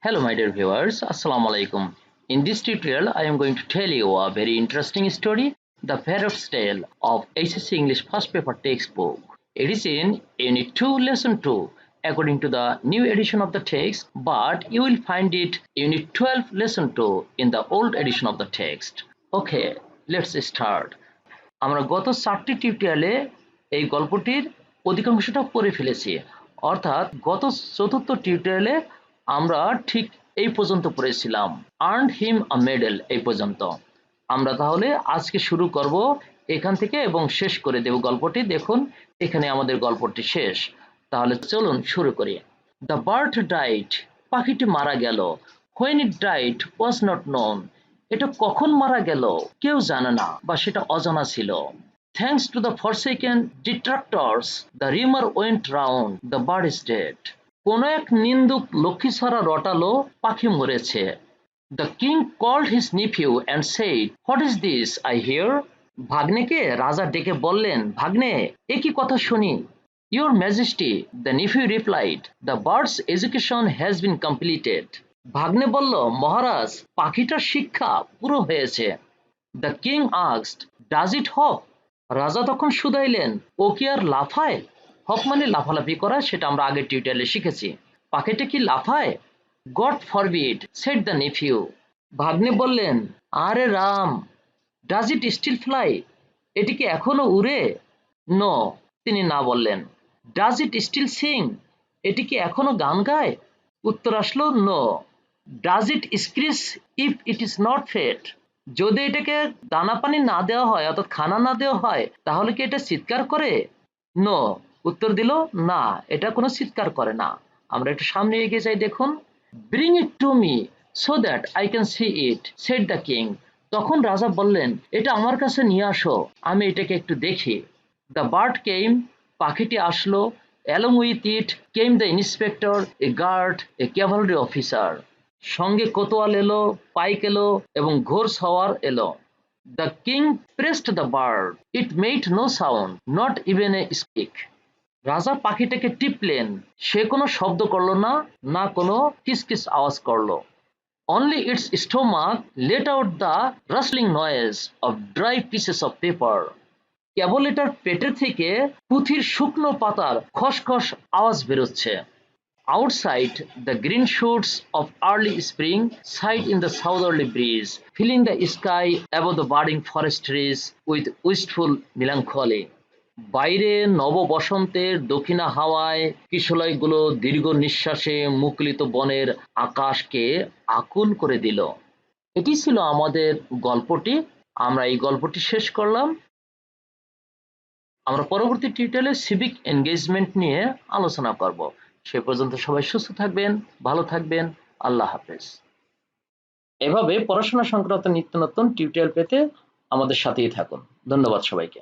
Hello my dear viewers, Assalamu alaikum. In this tutorial, I am going to tell you a very interesting story, The Parrot's Tale of HSC English First Paper Textbook. It is in Unit 2, Lesson 2, according to the new edition of the text, but you will find it Unit 12, Lesson 2 in the old edition of the text. Okay, let's start. আমরা গত 4টি টিউটোরিয়ালে এই গল্পটির অধিকাংশটা পড়ে ফেলেছি, অর্থাৎ গত চতুর্থ টিউটোরিয়ালে আমরা ঠিক এই পর্যন্ত পড়েছিলাম, আর্নড হিম আ মেডেল এই পর্যন্ত। আমরা তাহলে আজকে শুরু করব এখান থেকে এবং শেষ করে দেব গল্পটি। দেখুন এখানে আমাদের গল্পটি শেষ। তাহলে চলুন শুরু করি। দ্য বার্ড ডাইড, পাখিটি মারা গেল। When it died was not known, এটা কখন মারা গেল কেউ জানে না বা সেটা অজানা ছিল। Thanks to the forsaken detractors the rumour went round, the bird is dead. কোন এক নিন্দুক লক্ষ্মী ছাড়া রটালো, পাখি মরেছে। The king called his nephew and said, what is this I hear. ভাগ্নেকে রাজা ডেকে বললেন, ভাগ্নে এ কি কথা শুনি। Your majesty, the nephew replied, the bird's education has been completed. ভাগ্নে বলল, মহারাজ পাখিটার শিক্ষা পুরো হয়েছে। The king asked, does it hop. রাজা তখন শুধাইলেন, ও কি আর লাফায়। হপ মানে লাফালাফি করা, সেটা আমরা আগের টিউটোরিয়ালে শিখেছি। পাখিটা কি লাফায়। God forbid, said the nephew. ভাগ্নে বললেন, আরে Ram. Does it still fly, এটি কি এখনো উড়ে। নো, তিনি না বললেন। ডাজ ইট স্টিল সিং, এটি কি এখনো গান গায়। উত্তর আসলো no. Does it screech if it is not fed, যদি এটাকে দানা পানি না দেওয়া হয় অর্থাৎ খানা না দেওয়া হয় তাহলে কি এটা চিৎকার করে। নো, উত্তর দিল না, এটা কোনো চিৎকার করে না। আমরা একটু সামনে এগিয়ে যাই। দেখুন, bring it to me so that I can see it, said the king. তখন রাজা বললেন, এটা আমার কাছে নিয়ে আসো, আমি এটাকে একটু দেখি। দ্য বার্ড কেম, পাখিটি আসলো। Along with it came the inspector, a guard, a cavalry officer. সঙ্গে কোতোয়াল এলো, পাইক এলো এবং ঘোড় সওয়ার এলো। The king pressed the bird, it made no sound, not even a speak. রাজা পাখিটাকে টিপলেন, সে কোনো শব্দ করলো না, না কোনো কিসকিস আওয়াজ করলো। Only its stomach let out the rustling noise of dry pieces of paper. কেবল এটার পেটের থেকে পুঁথির শুকনো পাতার খসখস আওয়াজ বেরোচ্ছে। Outside, the green shoots of early spring sighed in the southerly breeze, filling the sky above the budding forest trees with wistful melancholy. বাইরে নব বসন্তের দক্ষিণা হাওয়ায় কিশলয়গুলো দীর্ঘ নিঃশ্বাসে মুখলিত বনের আকাশকে আকুল করে দিল। এটি ছিল আমাদের গল্পটি। আমরা এই গল্পটি শেষ করলাম। আমরা পরবর্তী টিউটোরিয়ালে সিভিক এনগেজমেন্ট নিয়ে আলোচনা করব। সে পর্যন্ত সবাই সুস্থ থাকবেন, ভালো থাকবেন। আল্লাহ হাফেজ। এভাবে পড়াশোনা সংক্রান্ত নিত্য নতুন টিউটোরিয়াল পেতে আমাদের সাথেই থাকুন। ধন্যবাদ সবাইকে।